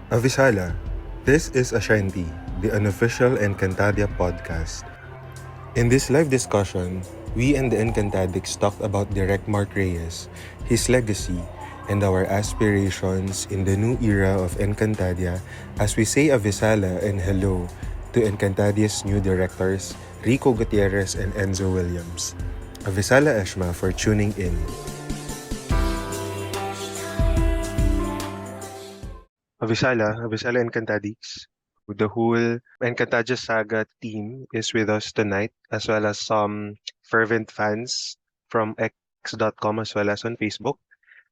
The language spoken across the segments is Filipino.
Avisala, this is Ashanti, the unofficial Encantadia podcast. In this live discussion, we and the Encantadics talked about Direct Mark Reyes, his legacy, and our aspirations in the new era of Encantadia as we say Avisala and hello to Encantadia's new directors, Rico Gutierrez and Enzo Williams. Avisala Eshma for tuning in. Avisala Encantadix. The whole Encantadia Saga team is with us tonight, as well as some fervent fans from X.com as well as on Facebook.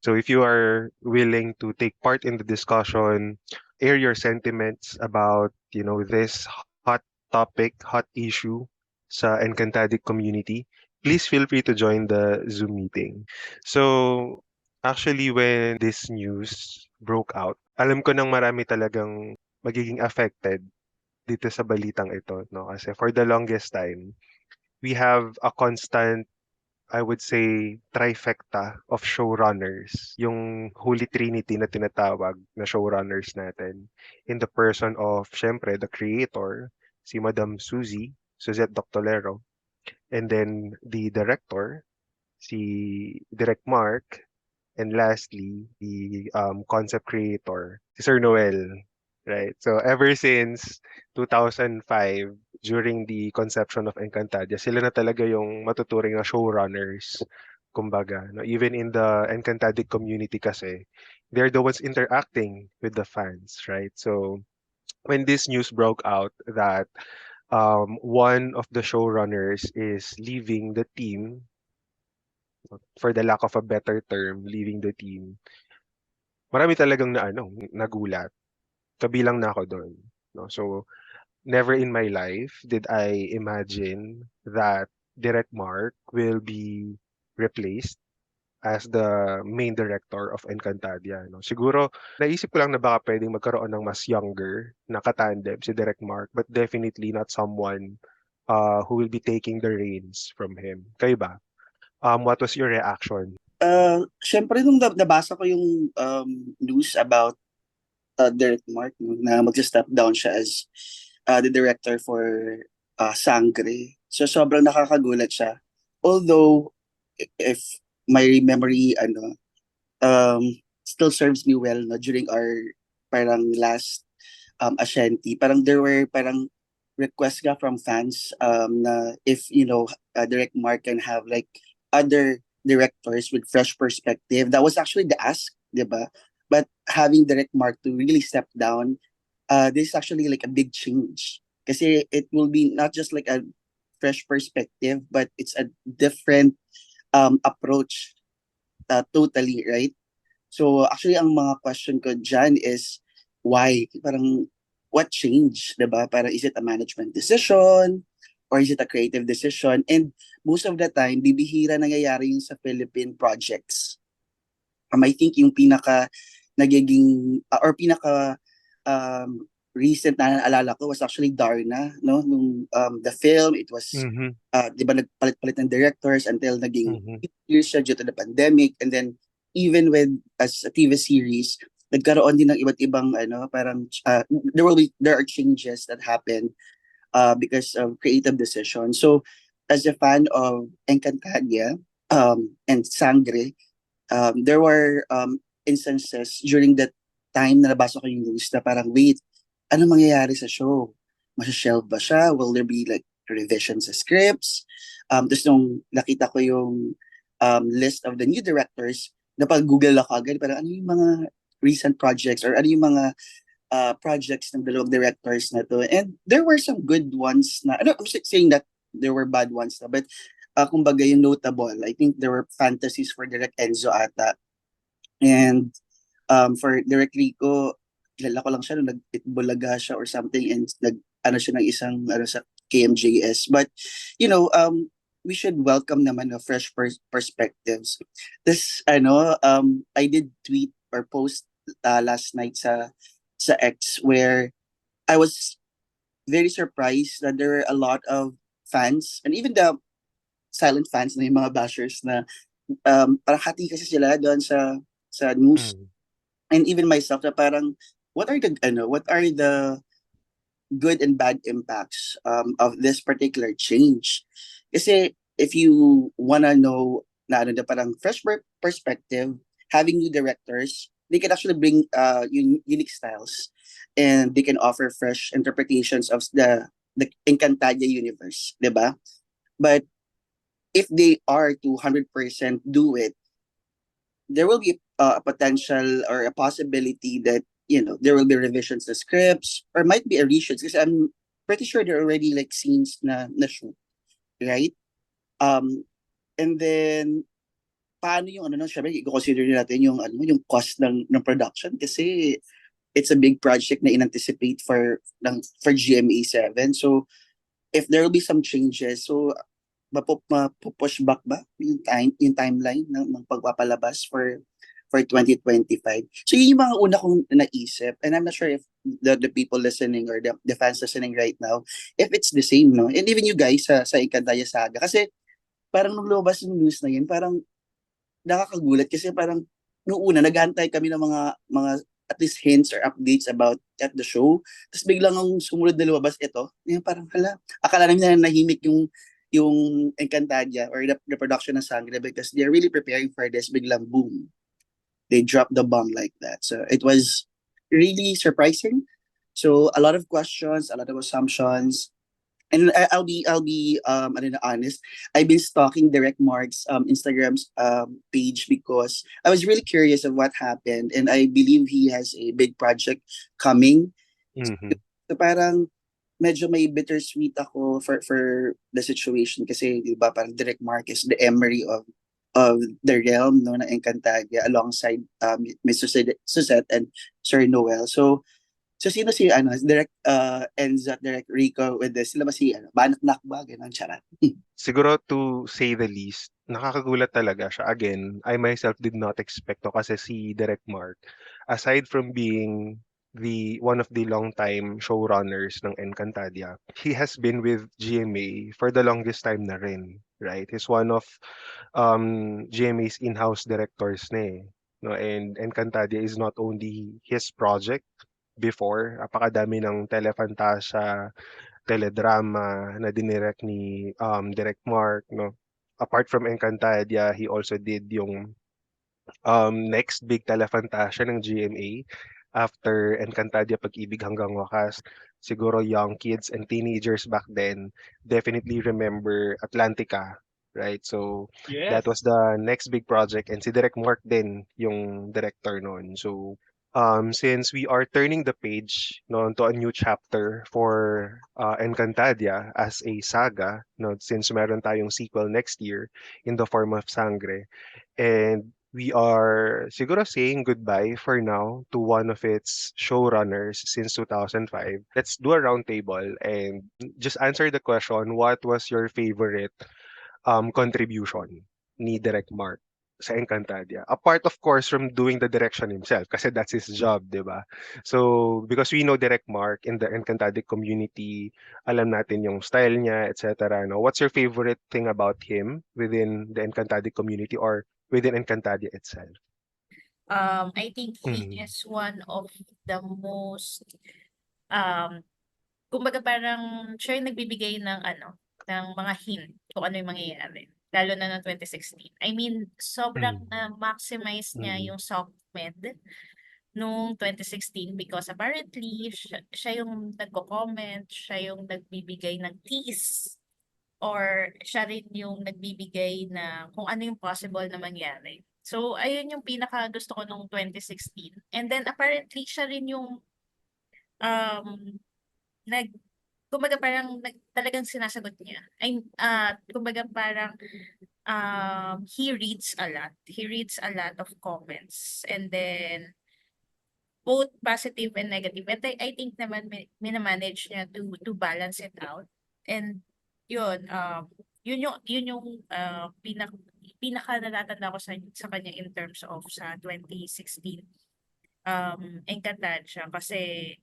So if you are willing to take part in the discussion, air your sentiments about, this hot topic, hot issue sa Encantadic community, please feel free to join the Zoom meeting. So actually when this news broke out, alam ko nang marami talagang magiging affected dito sa balitang ito, no? Kasi for the longest time, we have a constant, I would say, trifecta of showrunners, yung Holy Trinity na tinatawag na showrunners natin, in the person of, syempre, the creator, si Madam Suzy, Suzette Doctolero, and then the director, si Direk Mark, and lastly, the concept creator, si Sir Noel, right? So ever since 2005, during the conception of Encantadia, sila na talaga yung matuturing na showrunners. Kumbaga, no? Even in the Encantadic community kasi, they're the ones interacting with the fans, right? So when this news broke out that one of the showrunners is leaving the team, for the lack of a better term, leaving the team, marami talagang nagulat. Kabilang na ako dun, no? So, never in my life did I imagine that Direct Mark will be replaced as the main director of Encantadia, no? Siguro, naisip ko lang na baka pwedeng magkaroon ng mas younger na katandem si Direct Mark, but definitely not someone who will be taking the reins from him. Kayo ba? What was your reaction? Syempre nung nabasa ko yung news about Derek Mark na mag-step down siya as the director for Sangre. So sobrang nakakagulat siya. Although if my memory still serves me well, no, during our parang last Ashanti, parang there were parang requests nga from fans na if Direct Mark can have like other directors with fresh perspective. That was actually the ask, diba? But having Direct Mark to really step down, this is actually like a big change. Kasi it will be not just like a fresh perspective, but it's a different approach totally, right? So actually ang mga question ko dyan is why? Parang what changed, diba? Parang is it a management decision or is it a creative decision? And most of the time, bibihira nangyayari yung sa Philippine projects. I think yung pinaka nagiging or pinaka recent na naalala ko was actually Darna, no? Nung the film, it was Mhm. 'di ba nagpalit-palit ng directors until naging Mhm. years siya due to the pandemic, and then even with as a TV series, nagkaroon din ng iba't ibang parang there are changes that happen because of creative decisions. So as a fan of Encantadia and Sangre, there were instances during that time na nabasa ko yung news na parang, wait, ano mangyayari sa show? Masashelve ba siya? Will there be like revisions sa scripts? Tapos nung nakita ko yung list of the new directors, napag-google ako agad, parang ano yung mga recent projects or ano yung mga projects ng dalawang directors na to. And there were some good ones na, I'm not saying that there were bad ones na, but kumbaga yung notable, I think there were fantasies for Direct Enzo ata. And for Direct Rico, kilala ko lang siya nung nag-Itbulaga siya or something, and siya ng isang sa KMJS. But we should welcome naman fresh perspectives. This I did tweet or post last night sa X where I was very surprised that there were a lot of fans and even the silent fans na yung mga bashers na parang hati kasi sila doon sa news, Mhm. and even myself na parang what are the good and bad impacts of this particular change? Kasi if you wanna know na ano na parang fresh perspective, having new directors, they can actually bring unique styles, and they can offer fresh interpretations of the Encantadia universe, 'di ba? But if they are to 100% do it, there will be a potential or a possibility that there will be revisions to scripts or might be a reshoots, because I'm pretty sure there are already like scenes na shoot, right? Um, and then paano yung ano no, syempre i-consider natin yung cost ng production, kasi it's a big project na in-anticipate for GMA7. So if there will be some changes, so mapupush back ba yung timeline ng pagpapalabas for 2025. So yun yung mga una kong naisip, and I'm not sure if the people listening or the fans listening right now, if it's the same, no? And even you guys sa Ikadaya Saga, kasi parang nung lumabas yung news na yun, parang nakakagulat, kasi parang nung una naghantay kami ng mga at least hints or updates about at the show. Tapos biglang ang sumunod na lumabas ito, yung parang hala, akala namin na nahimik yung Encantadia or the production ng Sangre, because they're really preparing for this. Biglang boom, they dropped the bomb like that. So it was really surprising. So a lot of questions, a lot of assumptions. And I'll be ano na, honest. I've been stalking Direct Mark's Instagram's page, because I was really curious of what happened, and I believe he has a big project coming. Mhm. So parang medyo may bittersweet ako for the situation, kasi di ba parang Direct Mark is the emery of the realm, no, na Encantadia, alongside Mr. Suzette and Sir Noel. So sino si Direct Enza, Direct Rico with this? Sila ba si Banak ba? Ganun, charot. Siguro to say the least, nakakagulat talaga siya. Again, I myself did not expect to kasi si Direk Mark, aside from being the one of the longtime showrunners ng Encantadia, he has been with GMA for the longest time na rin, right? He's one of GMA's in-house directors na eh. No, and Encantadia is not only his project before, apakadami ng Telefantasia, teledrama na dinirect ni Direct Mark, no. Apart from Encantadia, he also did yung next big telefantasia ng GMA after Encantadia Pag-ibig Hanggang Wakas. Siguro young kids and teenagers back then definitely remember Atlantica, right? So that Yes. was the next big project, and si Direct Mark din yung director noon. So since we are turning the page, no, to a new chapter for Encantadia as a saga, no, since meron tayong sequel next year in the form of Sangre, and we are siguro saying goodbye for now to one of its showrunners since 2005. Let's do a roundtable and just answer the question, what was your favorite contribution ni Direct Mark sa Encantadia? Apart of course from doing the direction himself, kasi that's his job, di ba? So, because we know Direct Mark in the Encantadia community, alam natin yung style niya, etc. No? What's your favorite thing about him within the Encantadia community or within Encantadia itself? I think he Mm. is one of the most, um, kumbaga parang siya yung nagbibigay ng ano, ng mga hint kung ano yung mangyayari. Lalo na noong 2016. I mean, sobrang Mm. na-maximize niya Mm. yung soft med nung 2016, because apparently siya yung nagko-comment, siya yung nagbibigay ng tease, or siya rin yung nagbibigay na kung ano yung possible na mangyari. So, ayun yung pinaka gusto ko nung 2016. And then apparently siya rin yung um nag kumbaga parang talagang sinasagot niya. Kumbaga parang he reads a lot. He reads a lot of comments, and then both positive and negative. And I think naman minamanage niya to balance it out. And yun, yun yung pinaka natatanda ko sa kanya in terms of sa 2016 Encantadia, kasi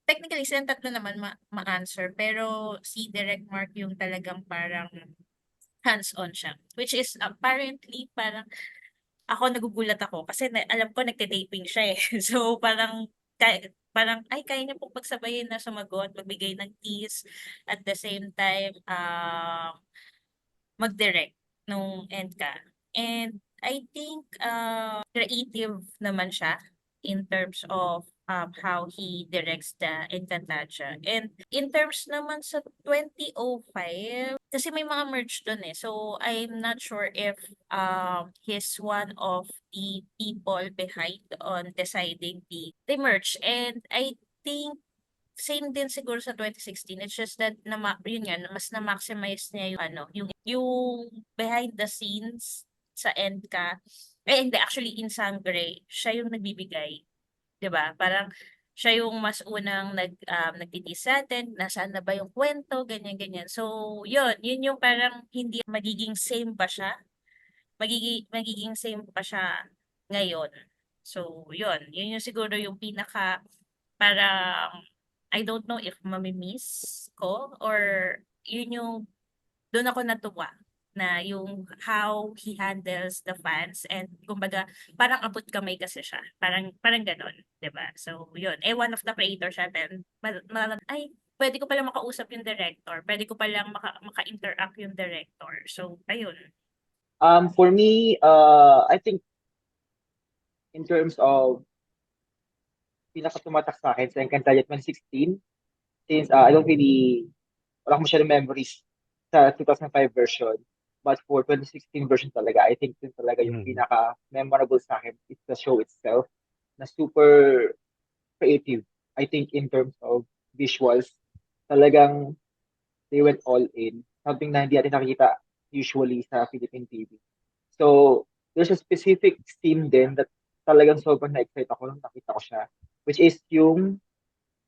technically silang tatlo naman ma-answer, pero si Direct Mark yung talagang parang hands-on siya, which is apparently parang ako nagugulat ako kasi alam ko nagte-taping siya eh. So parang parang, ay, kaya niya pong pagsabayin na sumagot, magbigay ng tease, at the same time, mag-direct nung Enka. And I think creative naman siya in terms of how he directs the Encantadia. And in terms naman sa 2005, kasi may mga merch dun eh. So I'm not sure if he's one of the people behind on deciding the merch. And I think same din siguro sa 2016. It's just that yun nga, mas na-maximize niya yung yung behind the scenes sa Enka. Hindi, actually in Sangre, siya yung nagbibigay, 'di ba? Parang siya yung mas unang nagtitis sa atin, nasaan na ba yung kwento, ganyan ganyan. So, yun yung parang hindi magiging same pa siya. Magiging same pa siya ngayon. So, yun yung siguro yung pinaka parang I don't know if mami-miss ko or yun yung doon ako natuwa na yung how he handles the fans and kumbaga parang abot kamay kasi siya. Parang gano'n, 'di ba? So, yun. One of the creator siya then ay pwede ko palang makausap yung director. Pwede ko palang maka-interact yung director. So, ayun. For me, I think in terms of pinakatumatak sa akin sa Encantadia 2016, since I don't really, wala akong masyadong memories sa 2005 version. But for 2016 version talaga, I think yun talaga yung Mhm. pinaka-memorable sa akin is the show itself na super creative. I think in terms of visuals, talagang they went all in. Something na hindi natin nakikita usually sa Philippine TV. So, there's a specific scene din that talagang sobrang na-excite ako nung nakita ko siya, which is yung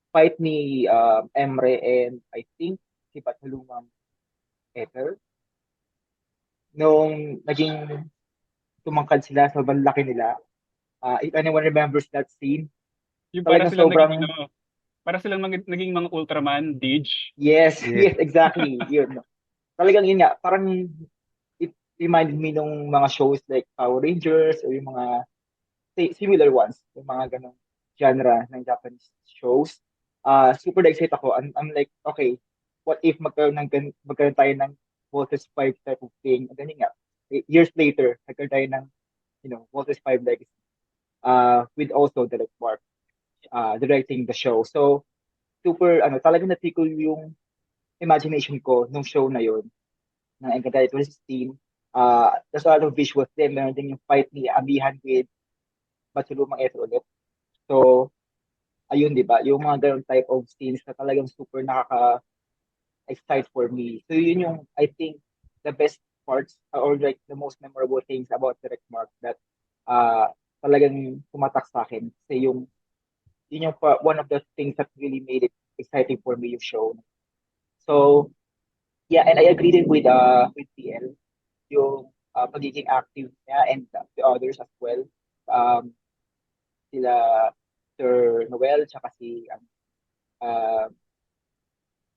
fight ni Emre and I think si Bathalumang Ether. Nung naging tumangkad sila, sobrang laki nila. If anyone remembers that scene, Yung talagang sobrang, para silang naging mga Ultraman, Dage. yes, Yeah. yes, exactly, yun. Talagang yun nga, parang it reminded me nung mga shows like Power Rangers or yung mga similar ones, yung mga ganong genre ng Japanese shows. Super excited ako. I'm like, okay, what if magkaroon tayo ng Voltes 5 type of thing? And then yun nga, years later, nagkaroon tayo ng, Voltes 5 Legacy. With also Direct Mark directing the show. So, super, talagang natikol yung imagination ko nung show na yun, ng Encantadia 2016. There's a lot of visuals din. Meron din yung fight ni Amihan with Batulumang Ether ulit. So, ayun, di ba? Yung mga ganun type of scenes na talagang super nakaka-excite for me. So, yun yung, I think, the best parts or like the most memorable things about Direct Mark that talagang tumatak sa akin. Kasi yun yung one of the things that really made it exciting for me yung show. So, yeah, and I agree din with TL, yung pagiging active niya and the others as well. Sila Sir Noel, tsaka uh,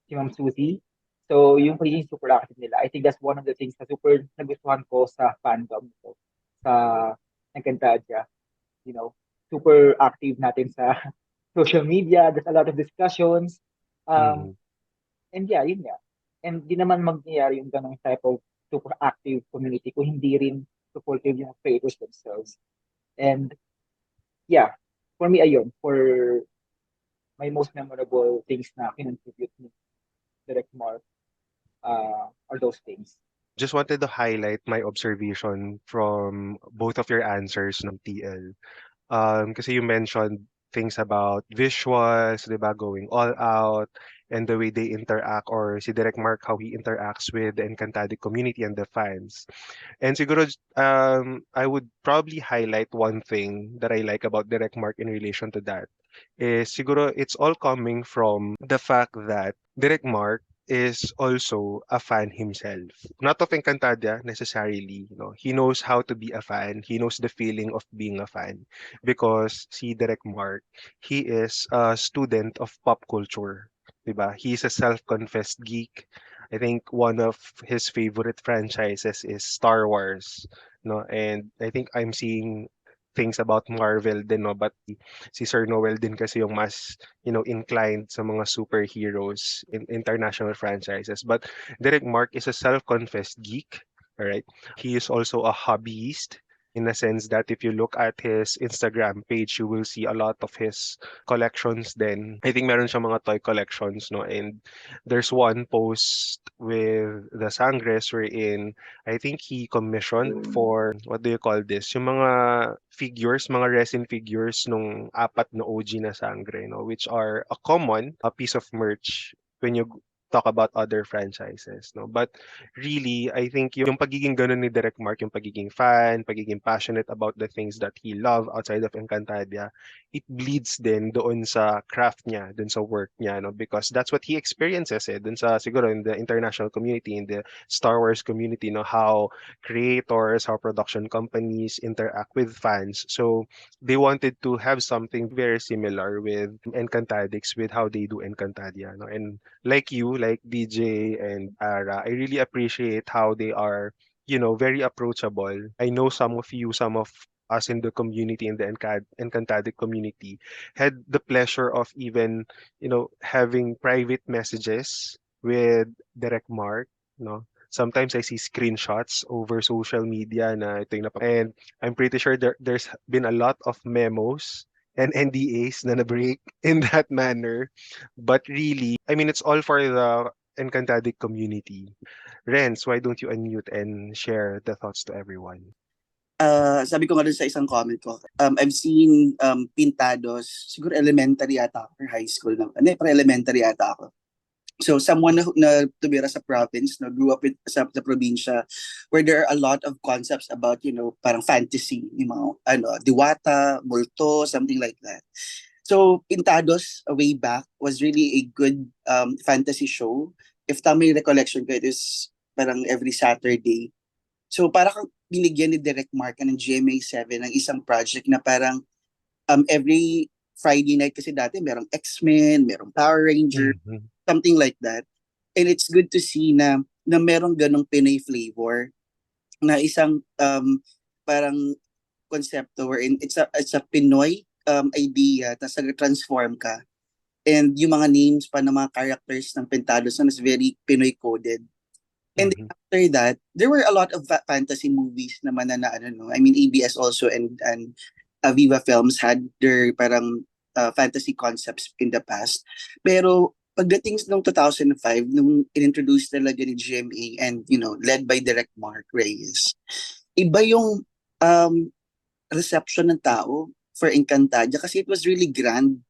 si Ma'am Suzy. So, yung pagiging super active nila, I think that's one of the things na super nagustuhan ko sa fandom ko, sa Encantadia. Super active natin sa social media. There's a lot of discussions. Mhm. And yeah, yun nga. And di naman magyayari yung ganong type of super active community kung hindi rin supportive yung creators themselves. And yeah, for me, ayun, for my most memorable things na kinontribute ni Direct Mark are those things. Just wanted to highlight my observation from both of your answers ng TL. Kasi you mentioned things about visuals, 'di ba, going all out, and the way they interact or si Direct Mark, how he interacts with the Encantado community and the fans. And siguro, I would probably highlight one thing that I like about Direct Mark in relation to that is siguro it's all coming from the fact that Direct Mark is also a fan himself. Not of Encantadia necessarily, He knows how to be a fan. He knows the feeling of being a fan because si Direct Mark, he is a student of pop culture. Diba? He's a self-confessed geek. I think one of his favorite franchises is Star Wars, no? And I think I'm seeing things about Marvel din, no? But si Sir Noel din kasi yung mas, inclined sa mga superheroes in international franchises. But Direk Mark is a self-confessed geek, all right? He is also a hobbyist in a sense that if you look at his Instagram page, you will see a lot of his collections then. I think meron siyang mga toy collections, no? And there's one post with the Sangres wherein I think he commissioned for, what do you call this? Yung mga figures, mga resin figures nung apat na OG na Sangre, no? Which are a piece of merch when you talk about other franchises, no? But really, I think yung pagiging ganun ni Direk Mark, yung pagiging fan, pagiging passionate about the things that he love outside of Encantadia, it bleeds din doon sa craft niya, doon sa work niya, no? Because that's what he experiences, doon sa siguro in the international community, in the Star Wars community, no? How creators, how production companies interact with fans. So they wanted to have something very similar with Encantadix, with how they do Encantadia, no? And like you, like DJ and Ara, I really appreciate how they are, very approachable. I know some of us in the community, in the Encantadic community, had the pleasure of even, having private messages with Direct Mark, no? Sometimes I see screenshots over social media na ito yung and I'm pretty sure there's been a lot of memos and NDAs na na-break in that manner. But really, I mean, it's all for the Encantadic community. Renz, why don't you unmute and share the thoughts to everyone? Sabi ko nga dun sa isang comment ko, I've seen pintados, siguro elementary ata ako or high school na, pre-elementary ata ako. So someone na tumira sa province, no, grew up sa probinsya, where there are a lot of concepts about, parang fantasy, yung mga, diwata, multo, something like that. So Pintados, way back, was really a good fantasy show. If tama yung recollection ko, it is parang every Saturday. So para kang binigyan ni Direk Mark ng GMA7 ng isang project na parang every Friday night, kasi dati merong X-Men, merong Power Ranger, Mhm. something like that. And it's good to see na merong ganong Pinoy flavor na isang parang konsepto wherein it's a Pinoy idea, tapos nag-transform ka. And yung mga names pa ng mga characters ng Pentados na is very Pinoy coded. And Mhm. after that, there were a lot of fantasy movies naman na no. I mean, ABS also and Viva Films had their parang fantasy concepts in the past. Pero pagdating ng 2005, nung in-introduce talaga ni GMA and, led by Direct Mark Reyes, iba yung reception ng tao for Encantadia kasi it was really grand.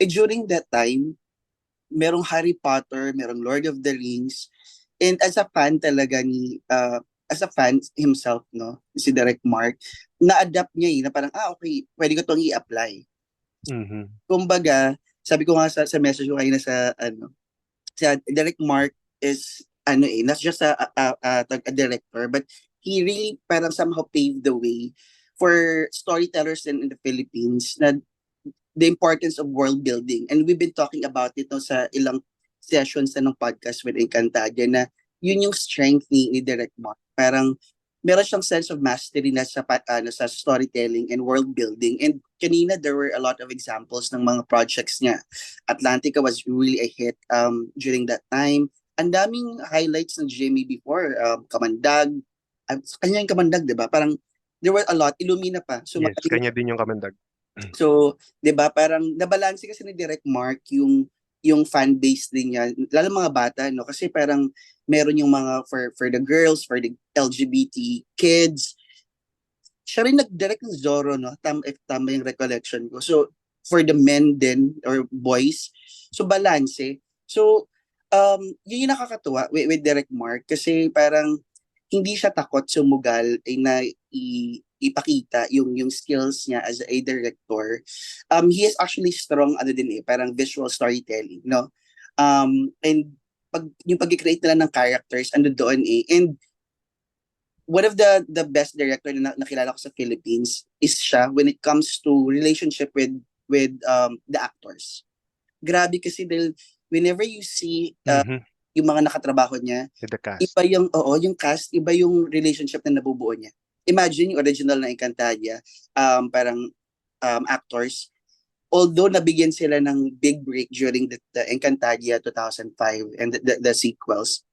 During that time, merong Harry Potter, merong Lord of the Rings, and as a fan talaga as a fan himself, no, si Direct Mark, na-adapt niya na parang, okay, pwede ko itong i-apply. Mhm. Kumbaga, sabi ko nga sa message ko kayo na sa Direct Mark is not just a director, but he really parang somehow paved the way for storytellers in the Philippines na the importance of world building. And we've been talking about it sa ilang sessions na ng podcast with Encantadia na yun yung strength ni Direct Mark. Parang meron siyang sense of mastery na sa storytelling and world building. And kanina, there were a lot of examples ng mga projects niya. Atlantica was really a hit during that time. Ang daming highlights ng Jimmy before. Kamandag. Kanya yung Kamandag, di ba? Parang there were a lot. Illumina pa. So, Yes, kanya din yung Kamandag. So, 'di ba, parang nabalanse kasi ni Direct Mark yung fan base din niya, lalo mga bata, no, kasi parang meron yung mga for the girls, for the LGBT kids. Siya rin nag-direct ng Zorro, no, if tama yung recollection ko. So, for the men din or boys, so balanse. So, yun yung nakakatuwa with Direct Mark kasi parang hindi siya takot sumugal na ipakita yung skills niya as a director. He is actually strong parang visual storytelling, no? And yung pag-create nila ng characters doon and one of the best director na nakilala ko sa Philippines is siya when it comes to relationship with the actors. Grabe kasi dahil whenever you see Mhm. yung mga nakatrabaho niya, With the cast. iba yung cast, iba yung relationship na nabubuo niya. imagine yung original na Encantadia, parang actors, although nabigyan sila ng big break during the Encantadia 2005 and the sequels,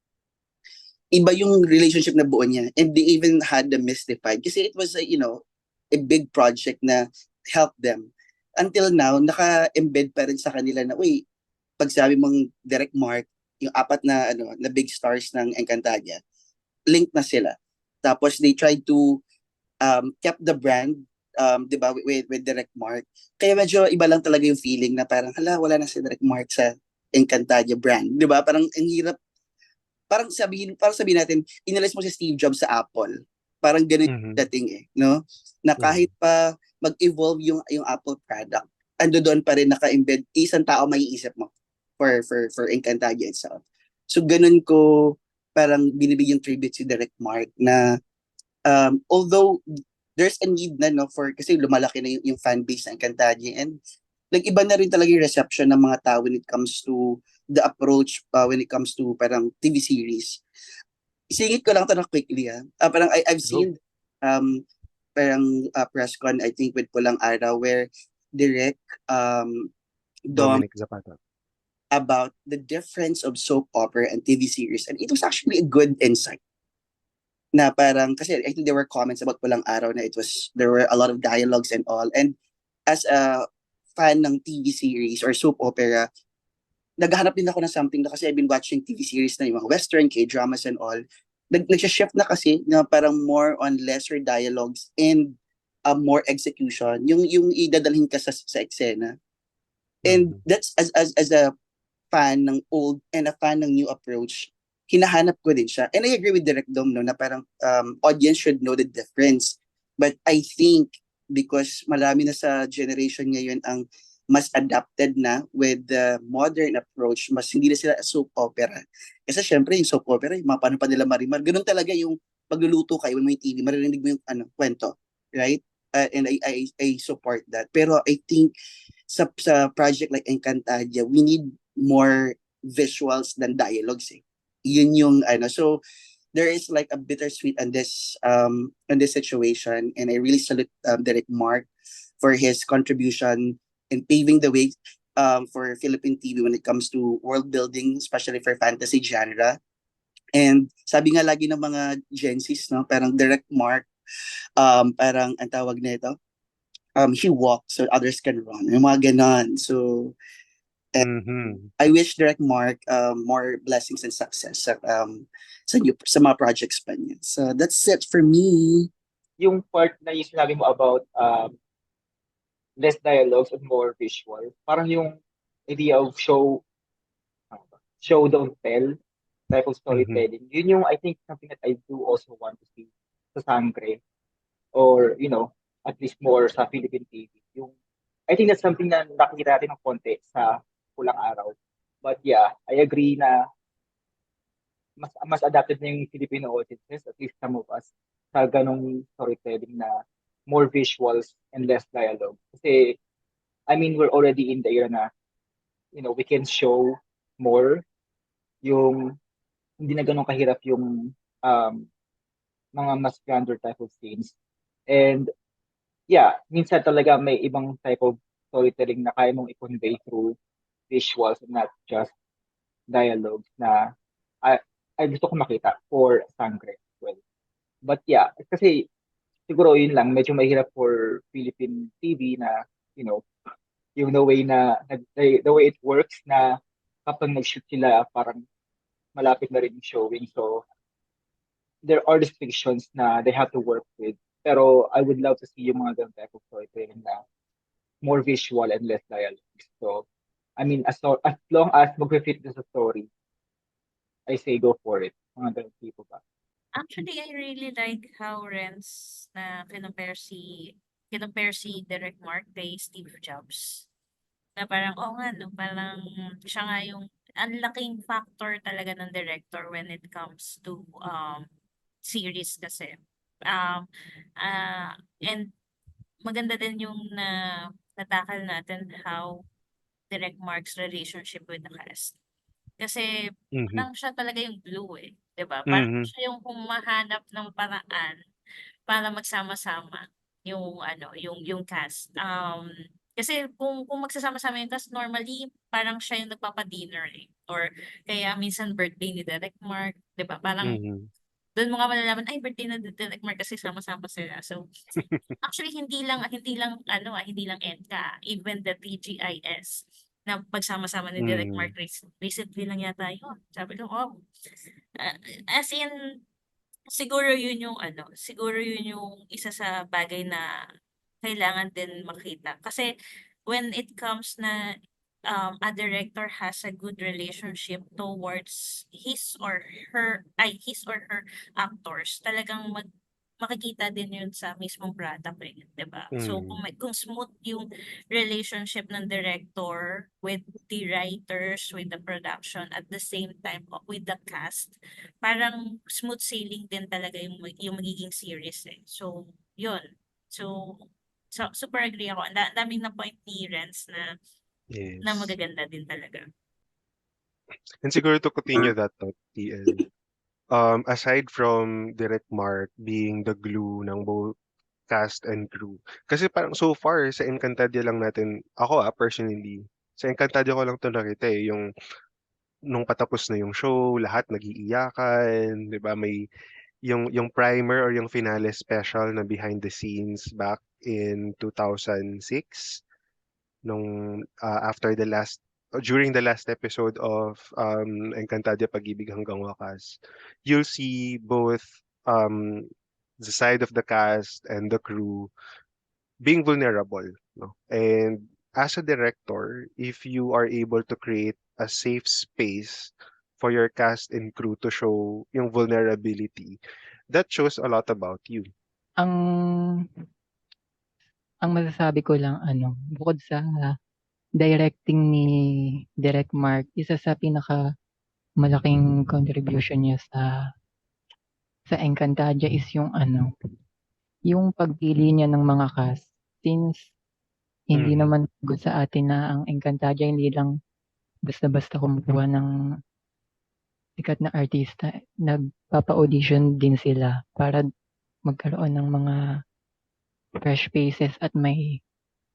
iba yung relationship na buo niya. And they even had the Mystified kasi it was a big project na helped them. Until now, naka-embed pa rin sa kanila na, uy, pag sabi mong Direct Mark, yung apat na big stars ng Encantadia, link na sila. Tapos they tried to kept the brand, 'di ba, with Direct Mark. Kaya medyo iba lang talaga yung feeling na parang hala, wala na si Direct Mark sa Encantadia brand, 'di ba? Parang ang hirap, parang sabihin natin inalis mo si Steve Jobs sa Apple. Parang ganun yung Mhm. dating no? Na kahit pa mag-evolve yung Apple product, ando doon pa rin naka-embed isang tao maiisip mo for Encantadia itself. So ganun ko parang binibigyan tribute si Direct Mark na although there's a need na no for kasi lumalaki na yung fan base ng Encantadia and nag-iba na rin talaga yung reception ng mga tao when it comes to the approach when it comes to parang TV series. Isingit ko lang to na quickly parang I've Go. seen parang press con I think with Pulang Araw where Direct Dom Dominic Zapata. about the difference of soap opera and TV series and it was actually a good insight na parang kasi I think there were comments about Pulang Araw na there were a lot of dialogues and all and as a fan ng TV series or soap opera naghahanap din ako ng something na kasi I've been watching TV series na yung mga western K-dramas and all nagsha-shift na kasi na parang more on lesser dialogues and more execution yung idadalhin ka sa eksena and Mhm. that's as a fan ng old and a fan ng new approach hinahanap ko din siya. And I agree with Direct Dom no, na parang audience should know the difference. But I think because marami na sa generation ngayon ang mas adapted na with the modern approach, mas hindi na sila soap opera. Kasi syempre yung soap opera, yung mga paano pa nila marimar, ganun talaga yung pagluluto kayo when may TV, maririnig mo yung kwento. Right? And I support that. Pero I think sa project like Encantadia, we need more visuals than dialogues yun yung so there is like a bittersweet on this situation and I really salute Derek Mark for his contribution in paving the way for Philippine TV when it comes to world building especially for fantasy genre and sabi nga lagi ng mga Gen Zs no parang Derek Mark parang ang tawag nito he walks so others can run yung mga ganon so Mhm. I wish Direct Mark more blessings and success sa mga projects pa niya. So that's it for me. Yung part na yung sinabi mo about less dialogues and more visual, parang yung idea of show don't tell type of Mhm. storytelling. Yun yung I think something that I do also want to see sa Sangre or at least more sa Philippine TV. Yung I think that's something na nakikita natin ng konti sa Pulang Araw. But yeah, I agree na mas adapted na yung Filipino audiences, at least some of us, sa ganong storytelling na more visuals and less dialogue. Kasi, I mean, we're already in the era na, we can show more yung hindi na ganun kahirap yung mga mas grander type of scenes. And yeah, minsan talaga may ibang type of storytelling na kaya mong i-convey through visuals and not just dialogues na ay gusto ko makita for Sangre as well. But yeah, kasi siguro yun lang, medyo mahirap for Philippine TV na, yung the way the way it works na kapag nag-shoot sila, parang malapit na rin yung showing. So, there are restrictions na they have to work with. Pero I would love to see yung mga ganun type of storytelling na more visual and less dialogue. So, I mean, as long as mag-fit sa story, I say go for it. Mga ganun tipo ba? Actually, I really like how Renz na kinompare si Direct Mark kay Steve Jobs. Na parang, oo nga, no, parang siya nga yung ang laking factor talaga ng director when it comes to series kasi. Um, and maganda din yung natakal natin how Direct Mark's relationship with the cast. Kasi Mhm. parang siya talaga yung glue 'di ba? Parang Mhm. siya yung humahanap ng paraan para magsama-sama yung ano, yung cast. Kasi kung magsasama-sama yung cast, normally parang siya yung nagpapa-dinner eh. Or kaya minsan birthday ni Direk Mark, 'di ba? Parang Mhm. doon mo nga malalaman, ay birthday na ni Direk Mark kasi sama-sama sila. So actually hindi lang EDCA, even the TGIS na pagsama-sama ni Direk Mark Mhm. recently lang yata yun. Sabi ko, oh, ah, as in siguro yun yung isa sa bagay na kailangan din makita. Kasi when it comes na a director has a good relationship towards his or her actors, talagang makikita din yun sa mismong product eh, 'di ba? So Mhm. kung smooth yung relationship ng director with the writers, with the production, at the same time with the cast, parang smooth sailing din talaga yung magiging series eh. So, yun. So, super agree ako. Ang daming na point ni Renz na Yes. magaganda din talaga. And siguro to continue that thought, TL, aside from Direct Mark being the glue ng both cast and crew, kasi parang so far sa Encantadia lang natin, ako personally, sa Encantadia ko lang to nakita eh, yung nung patapos na yung show, lahat nagiiyakan, 'di ba? May yung primer or yung finale special na behind the scenes back in 2006 nung after the last during the last episode of Encantadia Pag-ibig Hanggang Wakas. You'll see both um the side of the cast and the crew being vulnerable, no? And as a director, if you are able to create a safe space for your cast and crew to show yung vulnerability, that shows a lot about you. Ang ang masasabi ko lang bukod sa directing ni Direk Mark, isa sa pinakamalaking contribution niya sa Encantadia is yung pagpili niya ng mga cast. Since hindi Mhm. naman good sa atin na ang Encantadia hindi lang basta-basta kumukuha ng sikat na artista. Nagpapa-audition din sila para magkaroon ng mga fresh faces at may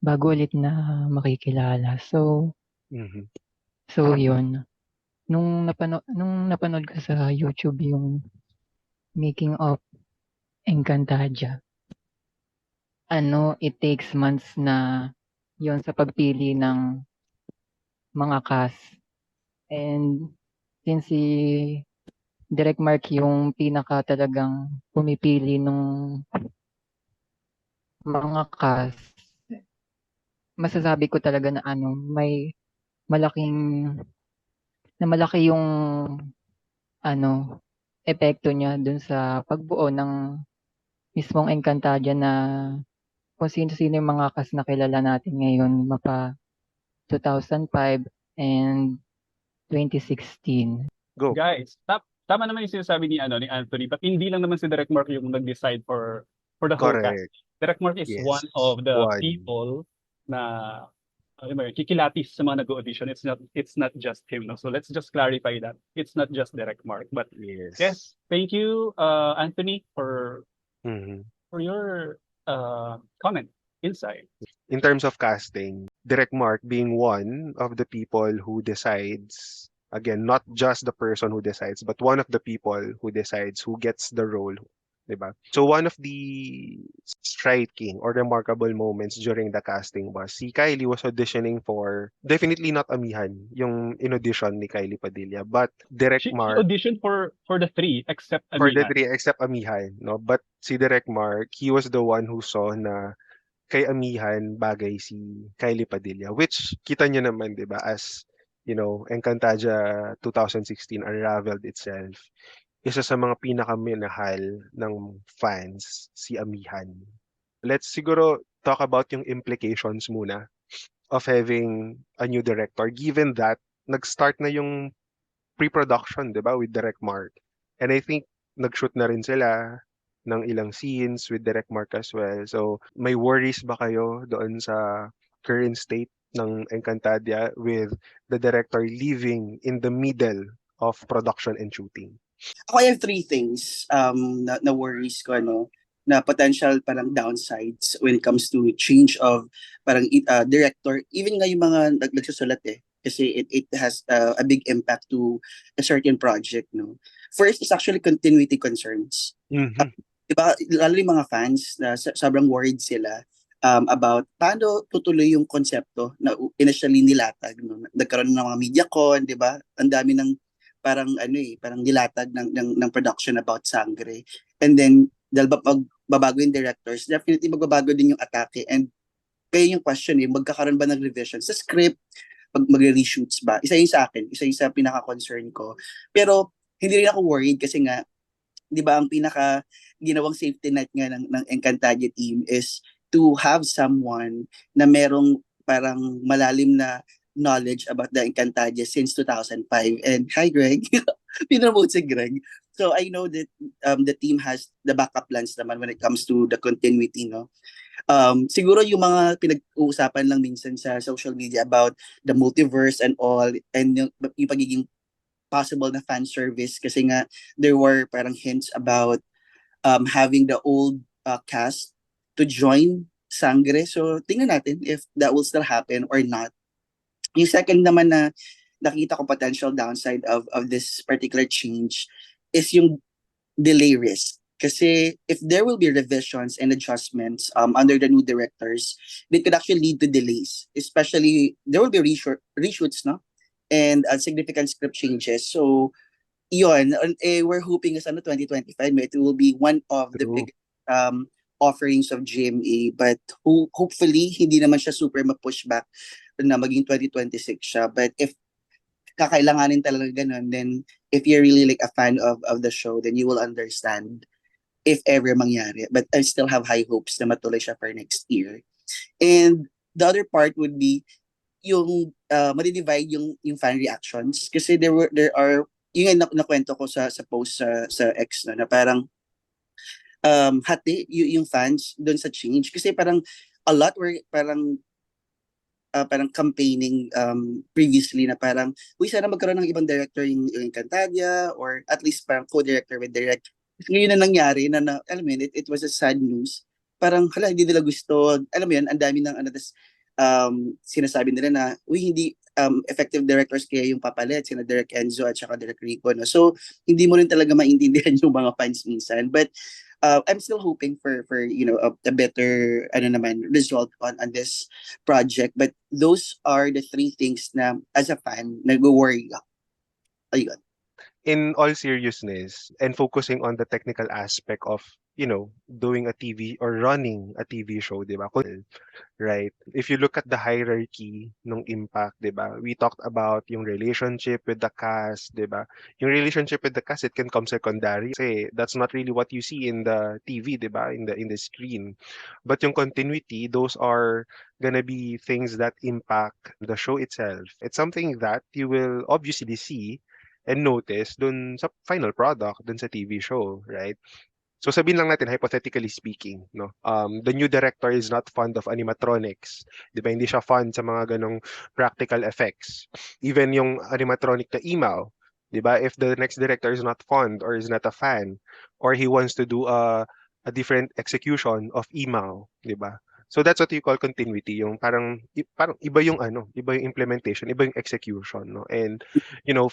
bago ulit na makikilala. Mhm. So yun. Nung napanood ko sa YouTube yung making of Encantadia, it takes months na yon sa pagpili ng mga cast. And since si Direk Mark yung pinaka talagang pumipili nung mga cast, masasabi ko talaga na may malaking malaki yung epekto niya dun sa pagbuo ng mismong Encantadia na kung sino-sino yung mga cast na kilala natin ngayon mapa 2005 and 2016. Go. Guys, tama naman yung sinasabi ni Anthony, but hindi lang naman si Direk Mark yung nag-decide for the whole cast. Correct. Direk Mark is Yes. one of the One. people na kikilatis sa mga nag-audition. It's not just him. No? So let's just clarify that. It's not just Direk Mark. But Yes. yes, thank you, Anthony, for Mhm. your comment, insight. In terms of casting, Direct Mark being one of the people who decides, again, not just the person who decides, but one of the people who decides who gets the role, diba? So one of the striking or remarkable moments during the casting was si Kylie was auditioning for, definitely not Amihan, yung in-audition ni Kylie Padilla, but Direct She Mark auditioned for the three except for the Amihan. three except Amihan, no? But si Direct Mark, he was the one who saw na kay Amihan bagay si Kylie Padilla, which kita niyo naman 'di ba, as Encantadia 2016 unraveled itself, isa sa mga pinakaminahal ng fans si Amihan. Let's siguro talk about yung implications muna of having a new director, given that nag-start na yung pre-production 'di ba, with Direct Mark, and I think nag-shoot na rin sila ng ilang scenes with Direct Mark as well. So, may worries ba kayo doon sa current state ng Encantadia with the director leaving in the middle of production and shooting? Ako, I have three things na worries ko, na potential parang downsides when it comes to change of parang director, even nga yung mga nagsusulat kasi it has a big impact to a certain project, no. First is actually continuity concerns. Mhm. Diba, lalo yung mga fans na sobrang worried sila about paano tutuloy yung konsepto na initially nilatag, no. Nagkaroon ng mga MediaCon, di ba? Ang dami ng parang parang nilatag ng production about Sangre. And then dahil magbabago yung directors, definitely magbabago din yung atake. And kaya yung question magkakaroon ba ng revision sa script? Magre-reshoots ba? Isa yun sa akin, isa yun sa pinaka-concern ko. Pero hindi rin ako worried kasi nga, di ba, ang pinaka ginawang safety net nga ng Encantadia team is to have someone na merong parang malalim na knowledge about the Encantadia since 2005. And hi, Greg. Pinomote si Greg. So I know that the team has the backup plans naman when it comes to the continuity, no? Siguro yung mga pinag-uusapan lang minsan sa social media about the multiverse and all, and yung pagiging possible na fan service kasi nga there were parang hints about having the old cast to join Sangre. So tingnan natin if that will still happen or not. Yung second naman na nakita ko potential downside of this particular change is yung delay risk. Kasi if there will be revisions and adjustments under the new directors, it could actually lead to delays. Especially, there will be reshoots, no? And significant script changes. So, yun, we're hoping sa 2025, it will be one of the True. big offerings of GMA. But hopefully, hindi naman siya super ma-push back na maging 2026 siya. But if kakailanganin talaga ganun, then if you're really like a fan of the show, then you will understand if ever mangyari. But I still have high hopes na matuloy siya for next year. And the other part would be yung madi-divide yung fan reactions kasi there are yung nakwento ko sa post sa X na parang hati yung fans doon sa change kasi parang a lot were parang campaigning previously na parang sana magkaroon ng ibang director yung Encantadia or at least parang co-director with direct. Ngayon na nangyari na alam mo yun, it was a sad news. Parang hindi nila gusto, alam mo yun, ang dami ng sinasabi nila na hindi effective directors kaya yung papalit, sina Direk Enzo at saka Direk Rico, no? So hindi mo rin talaga maintindihan yung mga fans minsan, but I'm still hoping for a better result on this project. But those are the three things na as a fan nag-worry ako. Ayun. In all seriousness and focusing on the technical aspect of doing a TV or running a TV show, di ba? Right? If you look at the hierarchy ng impact, di ba? We talked about yung relationship with the cast, di ba? Yung relationship with the cast, it can come secondary kasi that's not really what you see in the TV, di ba? In the screen. But yung continuity, those are gonna be things that impact the show itself. It's something that you will obviously see and notice dun sa final product, dun sa TV show, right? So sabihin lang natin, hypothetically speaking, no? The new director is not fond of animatronics. Di ba? Hindi siya fond sa mga ganong practical effects. Even yung animatronic na email, di ba? If the next director is not fond or is not a fan, or he wants to do a different execution of email, di ba? So that's what you call continuity, yung parang iba yung iba yung implementation, iba yung execution, no? And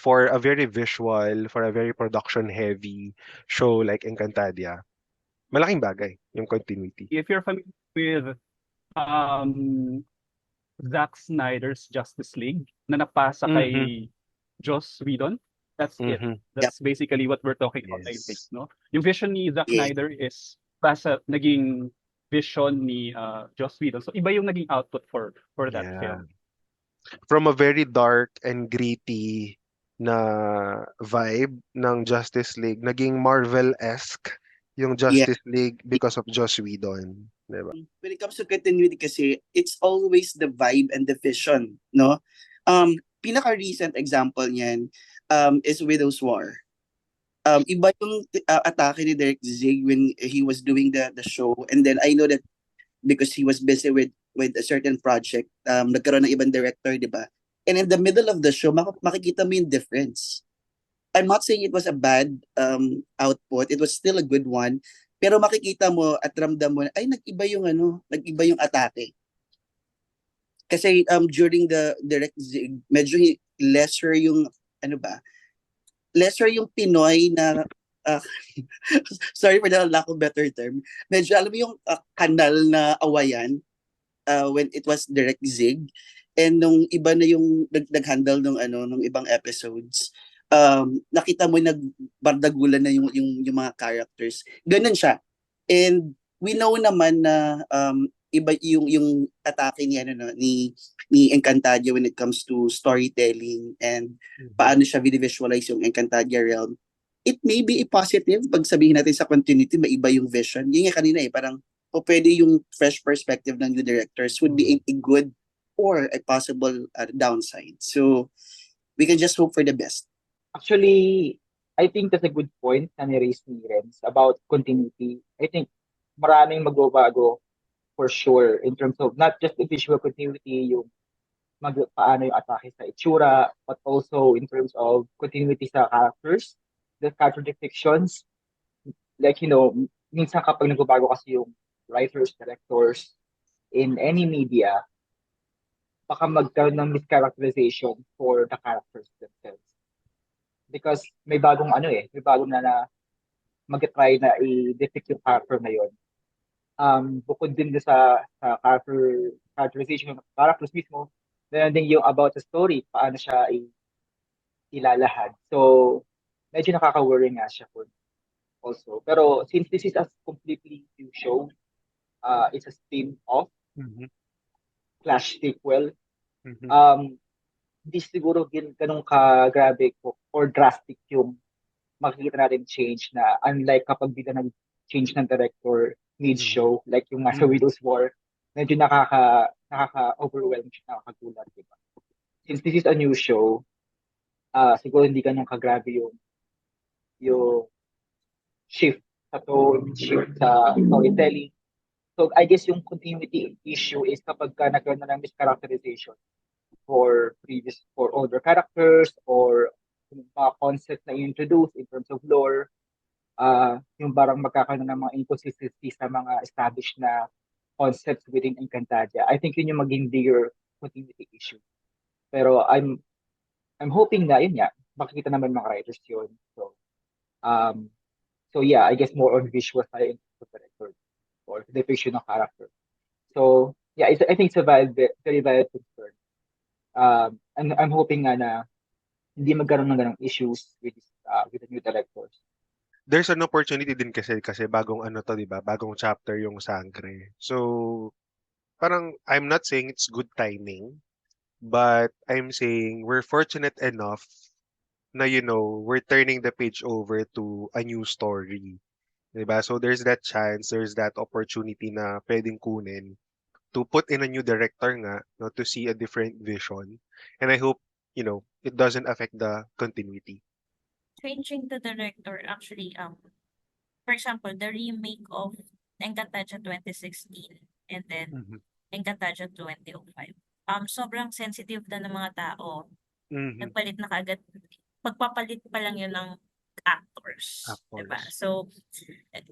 for a very visual, for a very production heavy show like Encantadia, malaking bagay yung continuity. If you're familiar with Zack Snyder's Justice League na napasa kay Joss Whedon, that's it. That's basically what we're talking about, I think, Yes. no? Yung vision ni Zack Yeah. Snyder is naging vision ni Joss Whedon. So iba yung naging output for that Yeah. film. From a very dark and gritty na vibe ng Justice League, naging Marvel-esque yung Justice League because of Joss Whedon, diba? When it comes to continuity kasi, it's always the vibe and the vision, no? Pinaka-recent example niyan is Widow's War. Iba yung atake ni Derek Zig when he was doing the show, and then I know that because he was busy with a certain project, nagkaroon ng ibang director, di ba? And in the middle of the show, makikita mo yung difference. I'm not saying it was a bad output. It was still a good one. Pero makikita mo at ramdam mo, ay nag-iba yung atake. Kasi during the direct zig, medyo lesser yung lesser yung Pinoy na sorry for the lack of better term. Medyo alam mo yung kanal na awayan when it was direct zig, and nung iba na yung nag-handle nung ibang episodes, nakita mo nagbardagulan na yung mga characters. Ganun siya. And we know naman na iba yung atake ni Encantadia when it comes to storytelling and paano siya visualize yung Encantadia realm. It may be a positive pag sabihin natin sa continuity may iba yung vision. Yun nga kanina parang pwede yung fresh perspective ng new directors would be a good or a possible downside. So we can just hope for the best. Actually, I think that's a good point na ni-raise ni Renz about continuity. I think maraming magbabago for sure in terms of not just the visual continuity, yung paano yung atake sa itsura, but also in terms of continuity sa characters, the character depictions. Like, minsan kapag nagbabago kasi yung writers, directors in any media, baka magkaroon ng mischaracterization for the characters themselves. Because may bagong may bagong na mag-try na i-depict yung character na yun. Bukod din sa characterization ng characters mismo, meron din yung about the story, paano siya ilalahad. So, medyo nakaka-worry nga siya for also. Pero since this is a completely new show, it's a spin-off, Flash sequel, hindi siguro ganun ka-grabe or drastic yung makikita natin change na unlike kapag bigla nag-change ng director mid-show, like yung nasa Widow's War, medyo nakaka-overwhelm siya, nakakagulat, diba? Since this is a new show, siguro hindi ganun kagrabe yung shift sa tone, shift sa storytelling. So I guess yung continuity issue is kapag nagkaroon na ng mischaracterization for older characters or yung mga concepts na introduce in terms of lore, yung parang magkakaroon ng mga inconsistencies sa mga established na concepts within Encantadia. I think yun yung maging bigger continuity issue. Pero I'm hoping na yun makikita naman mga writers yun. So yeah, I guess more on visual tayo in the director or depiction of character. So yeah, I think it's a very valid concern. I'm hoping nga na hindi magkaroon ng ganong issues with the new directors. There's an opportunity din kasi bagong to, 'di ba? Bagong chapter yung Sangre. So parang I'm not saying it's good timing, but I'm saying we're fortunate enough na we're turning the page over to a new story. 'Di ba? So there's that chance, there's that opportunity na pwedeng kunin to put in a new director nga, no, to see a different vision. And I hope, it doesn't affect the continuity. Changing the director, actually, for example, the remake of Encantadia 2016 and then Encantadia 2005. Sobrang sensitive na ng mga tao. Nagpalit na kaagad. Pagpapalit pa lang yun ng actors. Diba? So,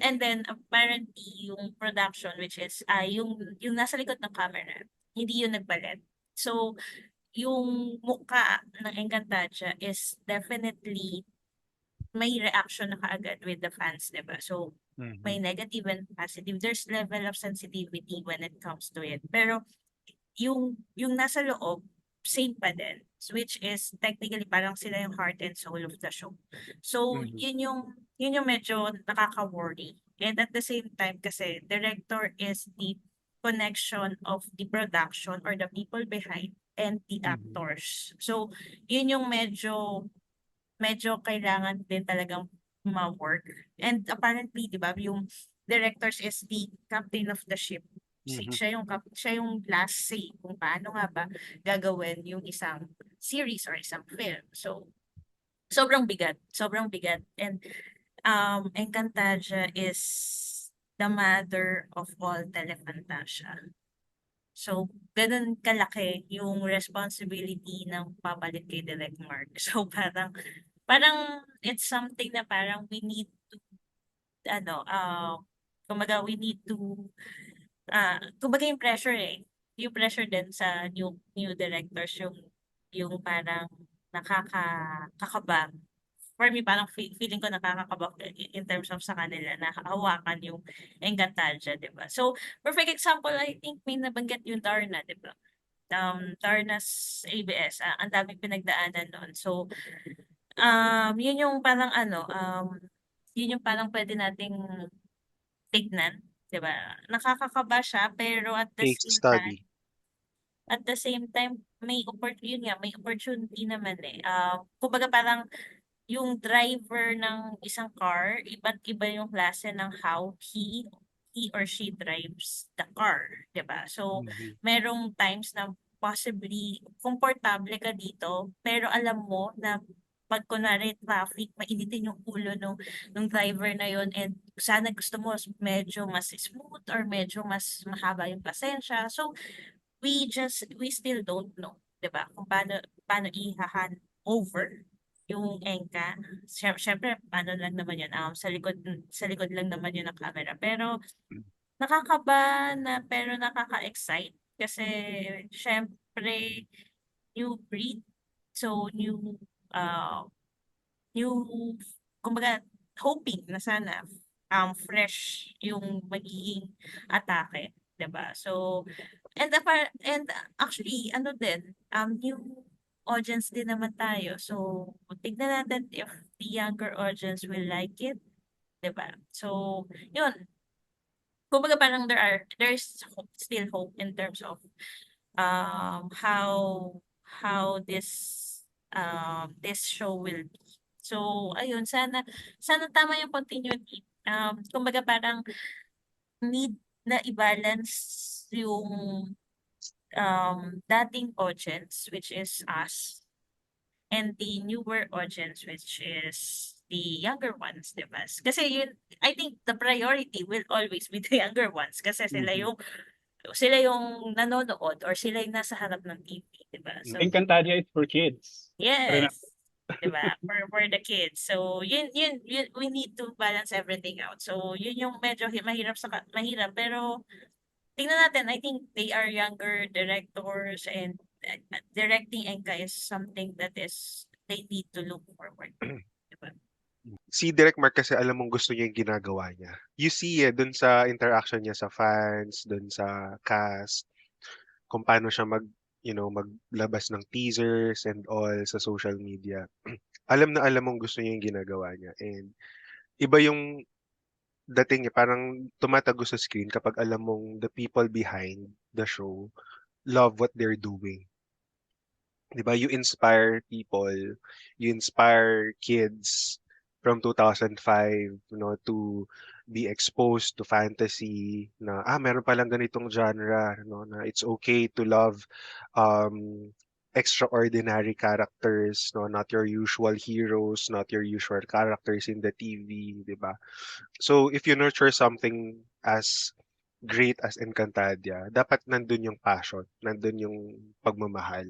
and then apparently yung production, which is yung nasa likod ng camera, hindi yun nagpalit. So, yung mukha ng Encantadia is definitely may reaction na kaagad with the fans, diba? So, may negative and positive. There's level of sensitivity when it comes to it. Pero, yung nasa loob, same pa din. Which is technically parang sila yung heart and soul of the show. So, yun yung medyo nakaka-worry. And at the same time, kasi director is the connection of the production or the people behind and the actors. So, yun yung medyo kailangan din talagang ma-work. And apparently, di ba, yung directors is the captain of the ship. Siya yung last say kung paano nga ba gagawin yung isang series or isang film. So, sobrang bigat. And Encantadia is the mother of all Telefantasia. So, ganun kalaki yung responsibility ng papalit kay Direk Mark. So, parang it's something na parang we need to Kumbaga, we need to, kumbaga yung pressure yung pressure din sa new directors, yung parang nakakakaba. For me, parang feeling ko nakakakaba in terms of sa kanila na hawakan yung Encantadia, di ba? So, perfect example, I think may nabanggit yung Darna, di ba? Darna's ABS, ang daming pinagdaanan noon. So, yun yung parang yun yung parang pwede nating tignan, 'di ba? Nakakakaba siya pero Case study. at the same time may may opportunity naman eh. Kumbaga parang yung driver ng isang car, iba't iba yung klase ng how he or she drives the car, 'di ba? So, Mhm. merong times na possibly komportable ka dito, pero alam mo na pag kunwari traffic, mainitin yung ulo nung driver na yon, and sana gusto mo medyo mas smooth or medyo mas mahaba yung pasensya. So, we still don't know, 'di ba? Kung paano i-hand over yung Enka. Syempre, paano lang naman yun, sa likod lang naman yun ng camera. Pero, nakakaba na, pero nakaka-excite. Kasi, syempre, new breed. So, uh, new, kumbaga, hoping na sana, fresh yung magiging atake. 'Di ba? So, and actually, ano din, new audience din naman tayo. So, tignan natin if the younger audience will like it, 'di ba? So, yun. Kumbaga parang there's still hope in terms of how this show will be. So, ayun, sana tama yung continuity. Kumbaga parang need na i-balance yung dating audience, which is us, and the newer audience, which is the younger ones, di ba? Kasi yun, I think the priority will always be the younger ones kasi Mhm. sila yung nanonood or sila yung nasa harap ng TV, di ba? So, Encantadia is for kids. Remember? yes, di ba? For the kids. So, yun, we need to balance everything out. So, yun yung medyo mahirap, pero tingnan natin, I think they are younger directors, and directing Enka is something that they need to look forward to. Diba? Si Direk Mark kasi alam mong gusto niya yung ginagawa niya. You see dun sa interaction niya sa fans, dun sa cast, kung paano siya maglabas ng teasers and all sa social media. Alam na alam mong gusto niya yung ginagawa niya. And iba yung dating niya, parang tumatago sa screen kapag alam mong the people behind the show love what they're doing. 'Di ba? You inspire people, you inspire kids from 2005, to be exposed to fantasy na meron palang ganitong genre, na it's okay to love um extraordinary characters, not your usual heroes, not your usual characters in the TV, 'di ba? So if you nurture something as great as Encantadia, dapat nandun yung passion, nandun yung pagmamahal.